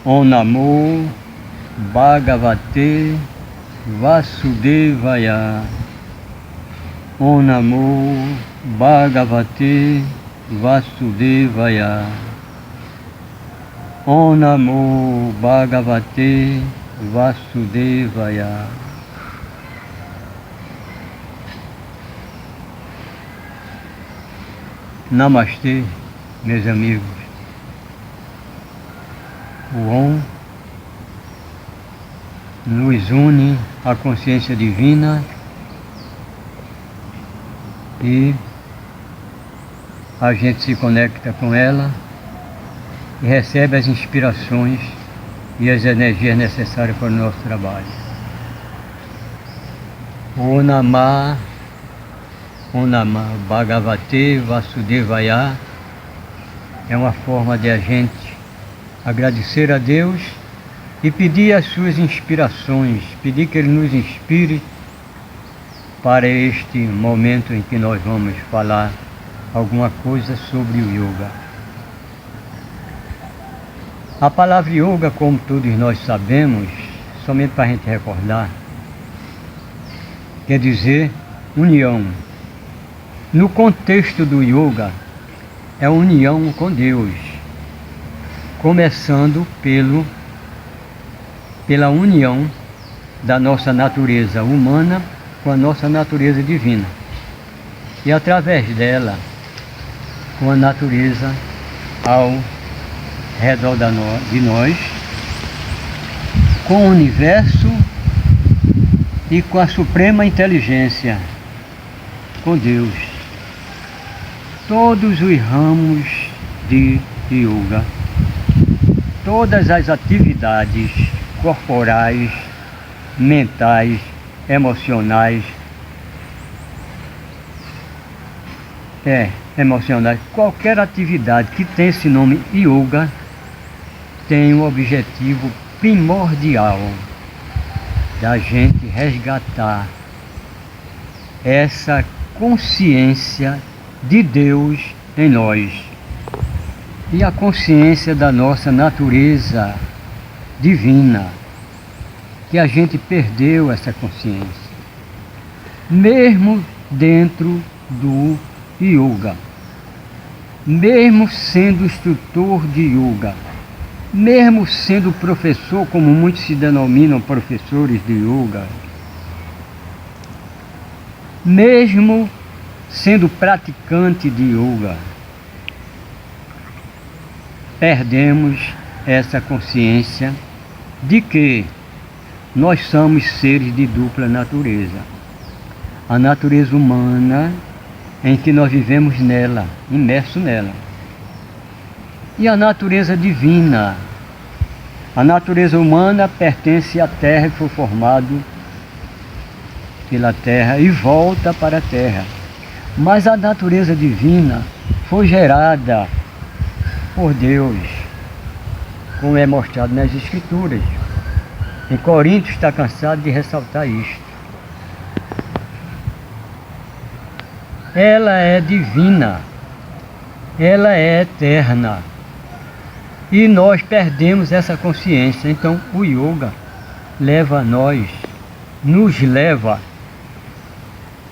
Om Namo Bhagavate Vasudevaya. Om Namo Bhagavate Vasudevaya. Om Namo Bhagavate Vasudevaya. Namastê, meus amigos. O Om nos une à consciência divina e a gente se conecta com ela e recebe as inspirações e as energias necessárias para o nosso trabalho. Om Namah Bhagavate Vasudevaya é uma forma de a gente agradecer a Deus e pedir as suas inspirações, pedir que Ele nos inspire para este momento em que nós vamos falar alguma coisa sobre o yoga. A palavra yoga, como todos nós sabemos, somente para a gente recordar, quer dizer união. No contexto do yoga, é união com Deus, começando pela união da nossa natureza humana com a nossa natureza divina. E através dela, com a natureza ao redor de nós, com o universo e com a suprema inteligência, com Deus. Todos os ramos de yoga, todas as atividades corporais, mentais, emocionais, qualquer atividade que tem esse nome yoga tem um objetivo primordial da gente resgatar essa consciência de Deus em nós e a consciência da nossa natureza divina, que a gente perdeu essa consciência, mesmo dentro do yoga, mesmo sendo instrutor de yoga, mesmo sendo professor, como muitos se denominam professores de yoga, mesmo sendo praticante de yoga, perdemos essa consciência de que nós somos seres de dupla natureza. A natureza humana, em que nós vivemos nela, imerso nela. E a natureza divina. A natureza humana pertence à Terra e foi formado pela Terra e volta para a Terra. Mas a natureza divina foi gerada por Deus, como é mostrado nas Escrituras. Em Coríntios está cansado de ressaltar isto. Ela é divina, ela é eterna. E nós perdemos essa consciência. Então o yoga leva a nós, nos leva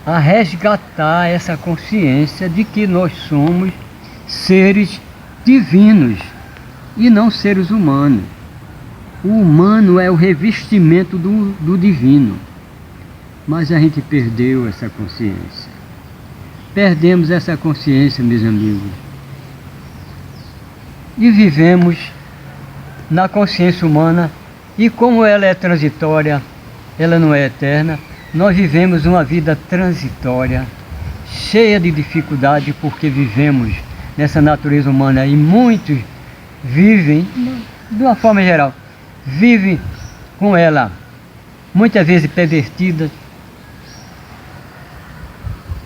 a resgatar essa consciência de que nós somos seres divinos e não seres humanos. O humano é o revestimento do divino. mas a gente perdeu essa consciência. Perdemos essa consciência, meus amigos. E vivemos na consciência humana, e como ela é transitória, ela não é eterna, nós vivemos uma vida transitória, cheia de dificuldade, porque vivemos nessa natureza humana, e muitos vivem, de uma forma geral, vivem com ela, muitas vezes pervertida,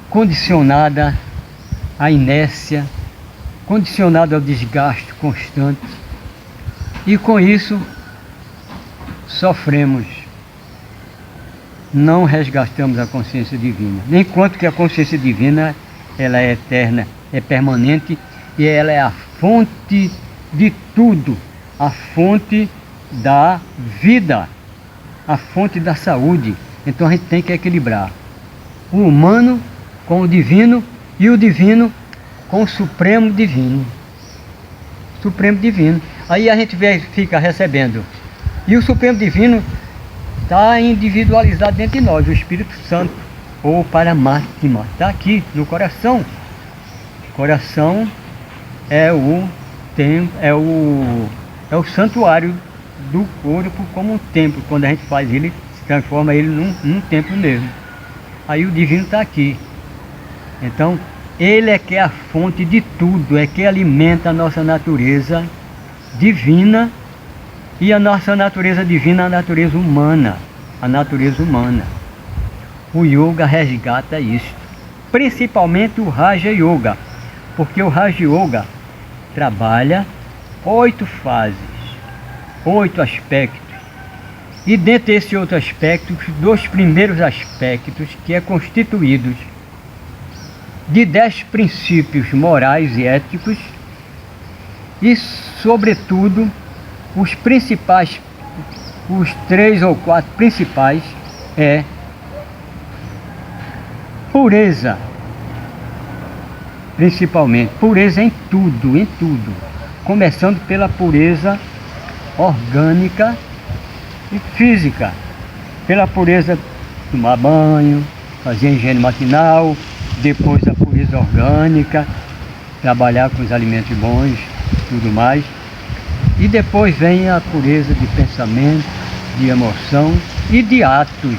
condicionada à inércia, condicionada ao desgaste constante, e com isso sofremos. Não resgatamos a consciência divina, enquanto que a consciência divina, ela é eterna, é permanente, e ela é a fonte de tudo, a fonte da vida, a fonte da saúde. Então a gente tem que equilibrar o humano com o divino, e o divino com o supremo divino. Supremo divino. Aí a gente fica recebendo, e o supremo divino está individualizado dentro de nós, o Espírito Santo, ou Paramatma, está aqui no coração. O coração é o templo, é o santuário do corpo, como um templo. Quando a gente faz ele, se transforma ele num templo mesmo. Aí o divino está aqui. Então, ele é que é a fonte de tudo, é que alimenta a nossa natureza divina, e a nossa natureza divina, a natureza humana. A natureza humana. O yoga resgata isso. Principalmente o Raja Yoga. Porque o Raja Yoga trabalha 8 fases, 8 aspectos. E dentre esses outros aspectos, 2 primeiros aspectos, que é constituídos de 10 princípios morais e éticos, e sobretudo os principais, os 3 ou 4 principais é pureza, principalmente pureza em tudo, começando pela pureza orgânica e física, pela pureza de tomar banho, fazer higiene matinal, depois a pureza orgânica, trabalhar com os alimentos bons, tudo mais. E depois vem a pureza de pensamento, de emoção e de atos.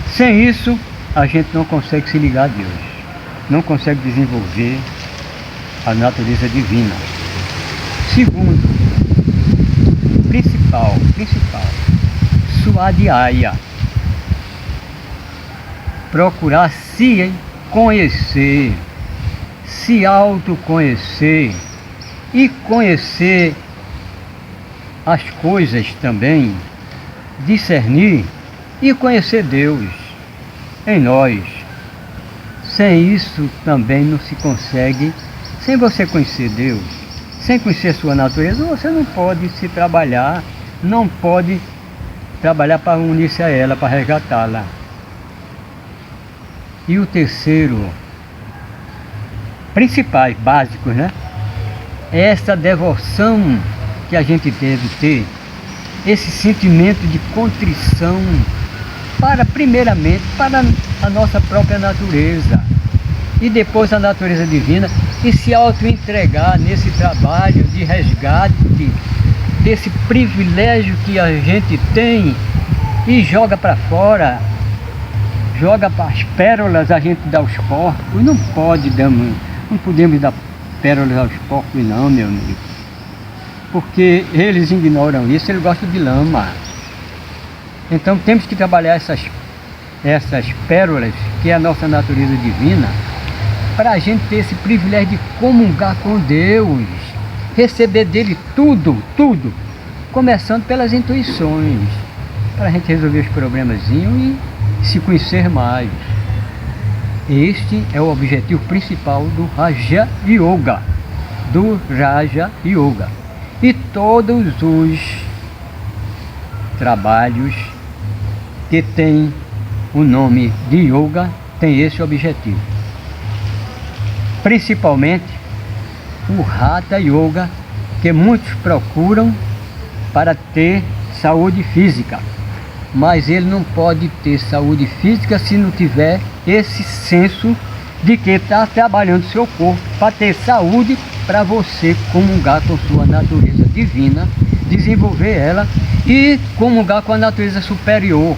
Sem isso, a gente não consegue se ligar a Deus. Não consegue desenvolver a natureza divina. Segundo, principal, Swadhyaya. Procurar se conhecer, se autoconhecer e conhecer as coisas também, discernir e conhecer Deus em nós. Sem isso também não se consegue. Sem você conhecer Deus, sem conhecer sua natureza, você não pode se trabalhar, não pode trabalhar para unir-se a ela, para resgatá-la. E o terceiro, principais, básicos, né? É essa devoção que a gente deve ter, esse sentimento de contrição primeiramente para a nossa própria natureza, e depois a natureza divina, e se auto-entregar nesse trabalho de resgate desse privilégio que a gente tem, e joga para fora, joga para as pérolas, a gente dá aos porcos. Não podemos dar pérolas aos porcos não, meu amigo, porque eles ignoram isso, eles gostam de lama. Então temos que trabalhar essas pérolas, que é a nossa natureza divina, para a gente ter esse privilégio de comungar com Deus, receber dele tudo, começando pelas intuições, para a gente resolver os problemazinhos e se conhecer mais. Este é o objetivo principal do Raja Yoga, e todos os trabalhos que têm o nome de Yoga têm esse objetivo. Principalmente o Hatha Yoga, que muitos procuram para ter saúde física. mas ele não pode ter saúde física se não tiver esse senso de que está trabalhando seu corpo para ter saúde, para você comungar com sua natureza divina, desenvolver ela e comungar com a natureza superior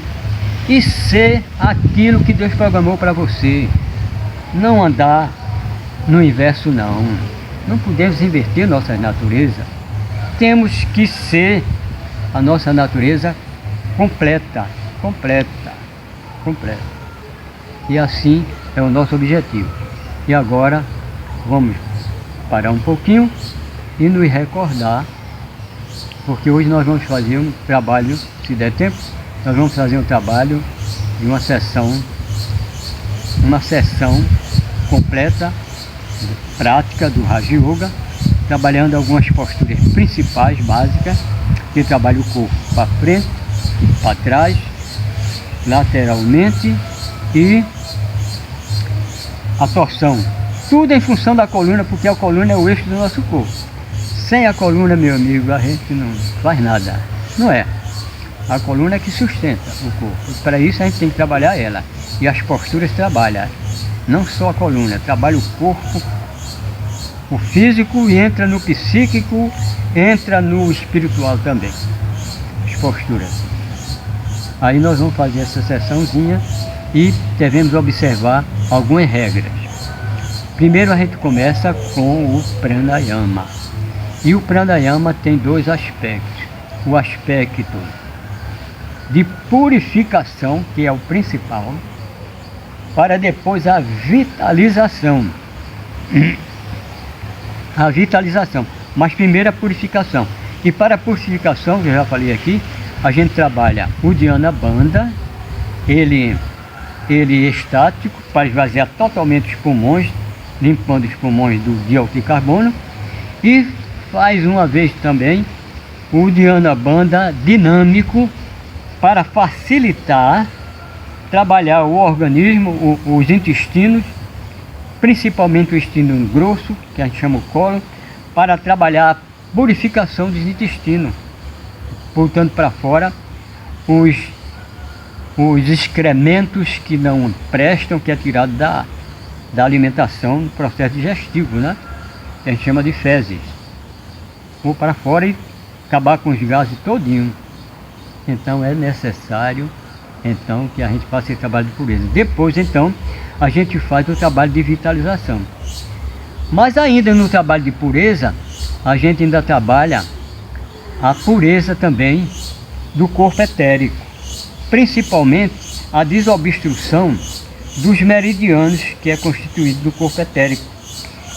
e ser aquilo que Deus programou para você. Não andar no inverso, não. Não podemos inverter nossa natureza. Temos que ser a nossa natureza completa. E assim é o nosso objetivo. E agora vamos parar um pouquinho e nos recordar, porque hoje nós vamos fazer um trabalho, se der tempo, nós vamos fazer um trabalho de uma sessão completa, prática do Raja Yoga, trabalhando algumas posturas principais, básicas, que trabalha o corpo para frente, para trás, lateralmente e a torção. Tudo em função da coluna, porque a coluna é o eixo do nosso corpo. Sem a coluna, meu amigo, a gente não faz nada. Não é. A coluna é que sustenta o corpo. Para isso a gente tem que trabalhar ela. E as posturas trabalham. Não só a coluna, trabalha o corpo, o físico, e entra no psíquico, entra no espiritual também. As posturas. Aí nós vamos fazer essa sessãozinha e devemos observar algumas regras. Primeiro a gente começa com o pranayama. E o pranayama tem dois aspectos. O aspecto de purificação, que é o principal, para depois a vitalização. A vitalização. Mas primeiro a purificação. E para a purificação, que eu já falei aqui, a gente trabalha o Dhyana Bandha, ele estático, para esvaziar totalmente os pulmões, limpando os pulmões do dióxido de carbono, e faz uma vez também o Dhyana Bandha dinâmico, para facilitar, trabalhar o organismo, os intestinos, principalmente o intestino grosso, que a gente chama o cólon, para trabalhar a purificação dos intestinos, botando para fora os excrementos que não prestam, que é tirado da alimentação no processo digestivo, né? Que a gente chama de fezes. Ou para fora e acabar com os gases todinho. Então é necessário então que a gente faça esse trabalho de pureza. Depois então a gente faz o trabalho de vitalização. Mas ainda no trabalho de pureza, a gente ainda trabalha a pureza também do corpo etérico, principalmente a desobstrução dos meridianos que é constituído do corpo etérico,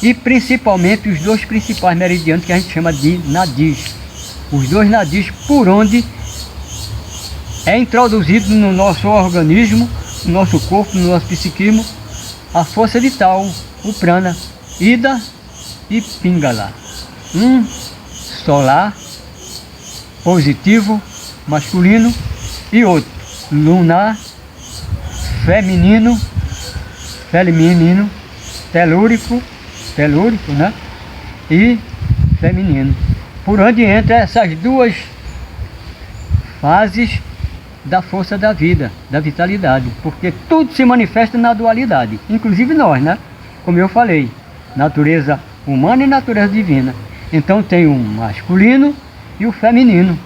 e principalmente os dois principais meridianos que a gente chama de nadis, os dois nadis por onde é introduzido no nosso organismo, no nosso corpo, no nosso psiquismo, a força vital, o prana, ida e pingala. Um solar, positivo, masculino, e outro lunar, feminino, telúrico, né? E feminino. Por onde entra essas duas fases da força da vida, da vitalidade, porque tudo se manifesta na dualidade, inclusive nós, né? Como eu falei, natureza humana e natureza divina. Então tem o masculino e o feminino.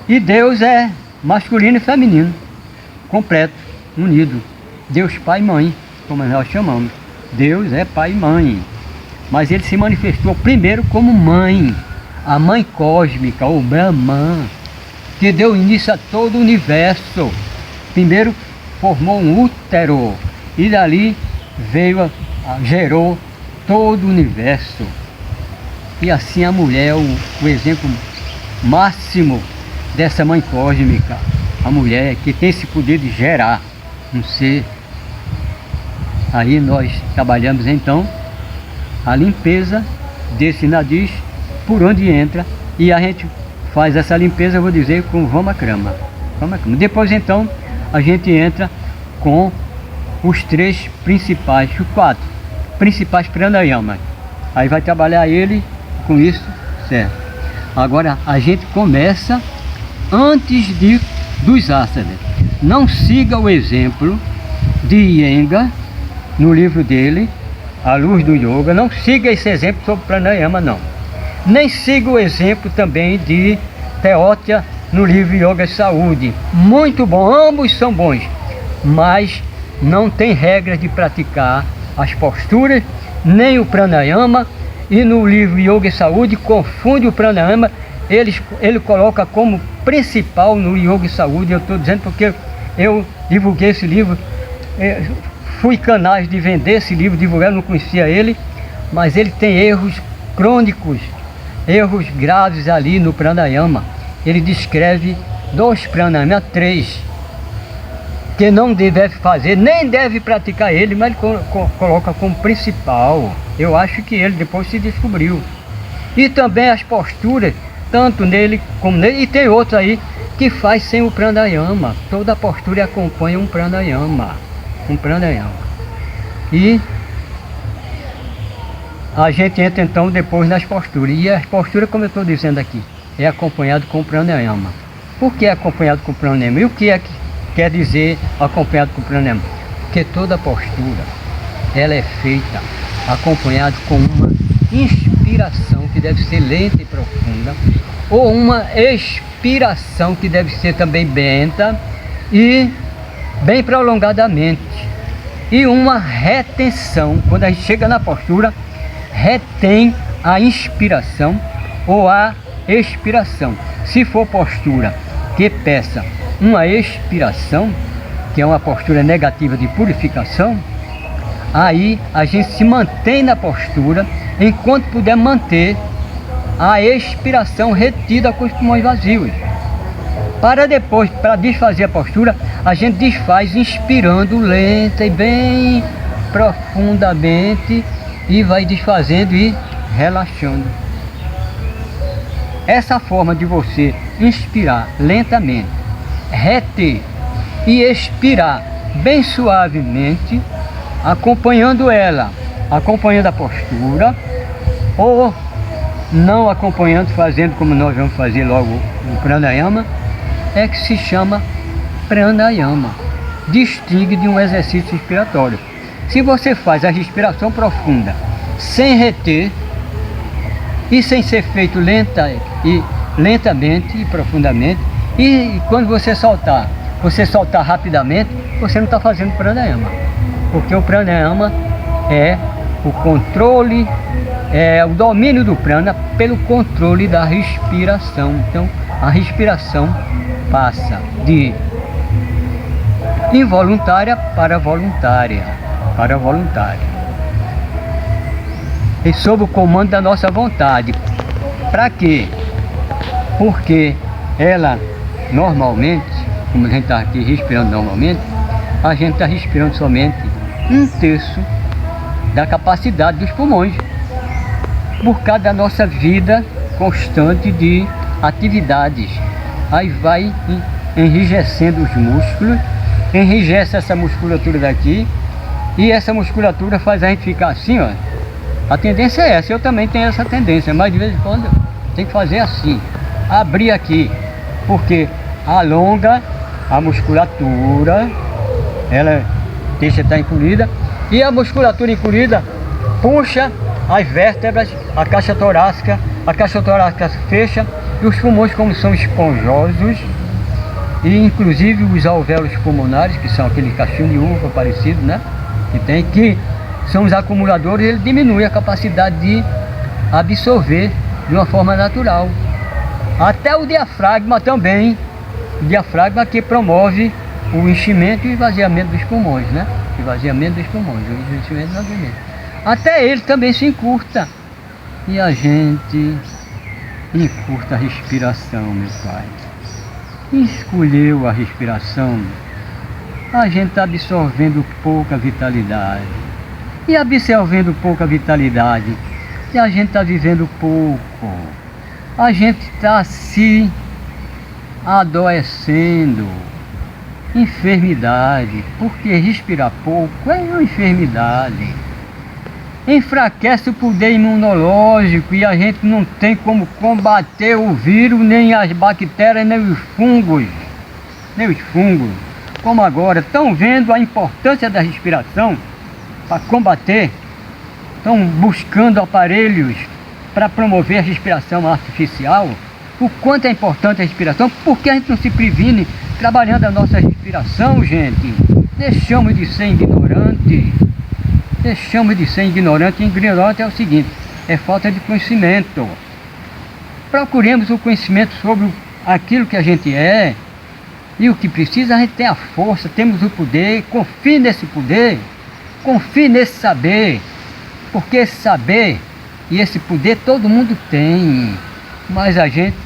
E Deus é masculino e feminino, completo, unido. Deus Pai e Mãe, como nós chamamos. Deus é Pai e Mãe. Mas ele se manifestou primeiro como mãe, a mãe cósmica, ou Brahman, que deu início a todo o universo. Primeiro formou um útero e dali gerou todo o universo. E assim a mulher é o exemplo máximo dessa mãe cósmica, a mulher que tem esse poder de gerar um ser. Aí nós trabalhamos então a limpeza desse nadis por onde entra, e a gente faz essa limpeza, eu vou dizer, com Vamakrama. Depois então a gente entra com os três principais, os quatro principais pranayama. Aí vai trabalhar ele com isso, certo? Agora a gente começa, antes de dos asanas. Não siga o exemplo de Iyengar, no livro dele, A Luz do Yoga. Não siga esse exemplo sobre pranayama, não. Nem siga o exemplo também de Teótia, no livro Yoga e Saúde. Muito bom, ambos são bons, mas não tem regras de praticar as posturas, nem o pranayama. E no livro Yoga e Saúde confunde o pranayama. Ele coloca como principal no Yoga e Saúde. Eu estou dizendo porque eu divulguei esse livro, fui canais de vender esse livro, divulgar, eu não conhecia ele, mas ele tem erros crônicos, erros graves ali no pranayama. Ele descreve 2 pranayama, 3, que não deve fazer, nem deve praticar ele, mas ele coloca como principal. Eu acho que ele depois se descobriu. E também as posturas, tanto nele como nele, e tem outros aí que faz sem o pranayama. Toda postura acompanha um pranayama. E a gente entra então depois nas posturas. E as posturas, como eu estou dizendo aqui, é acompanhado com pranayama. Por que é acompanhado com pranayama? E o que é que quer dizer acompanhado com pranayama? Porque toda postura, ela é feita acompanhada com uma inspiração que deve ser lenta e profunda, ou uma expiração que deve ser também lenta e bem prolongadamente, e uma retenção. Quando a gente chega na postura, retém a inspiração ou a expiração. Se for postura que peça uma expiração, que é uma postura negativa de purificação, aí a gente se mantém na postura enquanto puder manter a expiração retida com os pulmões vazios. Para depois, para desfazer a postura, a gente desfaz inspirando lenta e bem profundamente, e vai desfazendo e relaxando. Essa forma de você inspirar lentamente, reter e expirar bem suavemente, acompanhando a postura, ou não acompanhando, fazendo como nós vamos fazer logo o pranayama, é que se chama pranayama. Distingue de um exercício respiratório. Se você faz a respiração profunda sem reter e sem ser feito lentamente e profundamente, e quando você soltar rapidamente, você não está fazendo pranayama, porque o pranayama é o controle, é o domínio do prana pelo controle da respiração. Então a respiração passa de involuntária para voluntária, e sob o comando da nossa vontade. Para quê? Porque ela normalmente, como a gente está aqui respirando normalmente, a gente está respirando somente 1/3 da capacidade dos pulmões, por causa da nossa vida constante de atividades. Aí vai enrijecendo os músculos, enrijece essa musculatura daqui, e essa musculatura faz a gente ficar assim, ó. A tendência é essa, eu também tenho essa tendência, mas de vez em quando tem que fazer assim, abrir aqui, porque alonga a musculatura, ela deixa estar encolhida, e a musculatura encolhida puxa as vértebras, a caixa torácica fecha, e os pulmões, como são esponjosos, e inclusive os alvéolos pulmonares, que são aquele cachinho de uva parecido, né? Que são os acumuladores, ele diminui a capacidade de absorver de uma forma natural. Até o diafragma também, o diafragma que promove o enchimento e esvaziamento dos pulmões, né? Até ele também se encurta. E a gente encurta a respiração, meu pai. Escolheu a respiração, a gente está absorvendo pouca vitalidade. E absorvendo pouca vitalidade, e a gente está vivendo pouco. A gente está se adoecendo. Enfermidade, porque respirar pouco é uma enfermidade. Enfraquece o poder imunológico, e a gente não tem como combater o vírus, nem as bactérias, nem os fungos. nem os fungos, como agora, estão vendo a importância da respiração para combater, estão buscando aparelhos para promover a respiração artificial. O quanto é importante a respiração, porque a gente não se previne trabalhando a nossa respiração, gente. Deixamos de ser ignorantes. Deixamos de ser ignorantes. Ignorante é o seguinte, é falta de conhecimento. Procuremos o conhecimento sobre aquilo que a gente é. E o que precisa, a gente tem a força, temos o poder. Confie nesse poder. Confie nesse saber. Porque esse saber e esse poder todo mundo tem. Mas a gente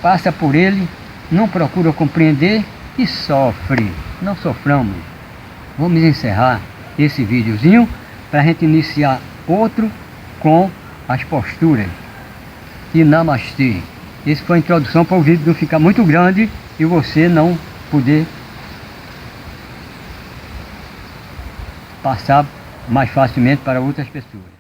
passa por ele, não procura compreender e sofre. Não soframos. Vamos encerrar esse videozinho para a gente iniciar outro com as posturas. E namastê. Essa foi a introdução para o vídeo não ficar muito grande e você não poder passar mais facilmente para outras pessoas.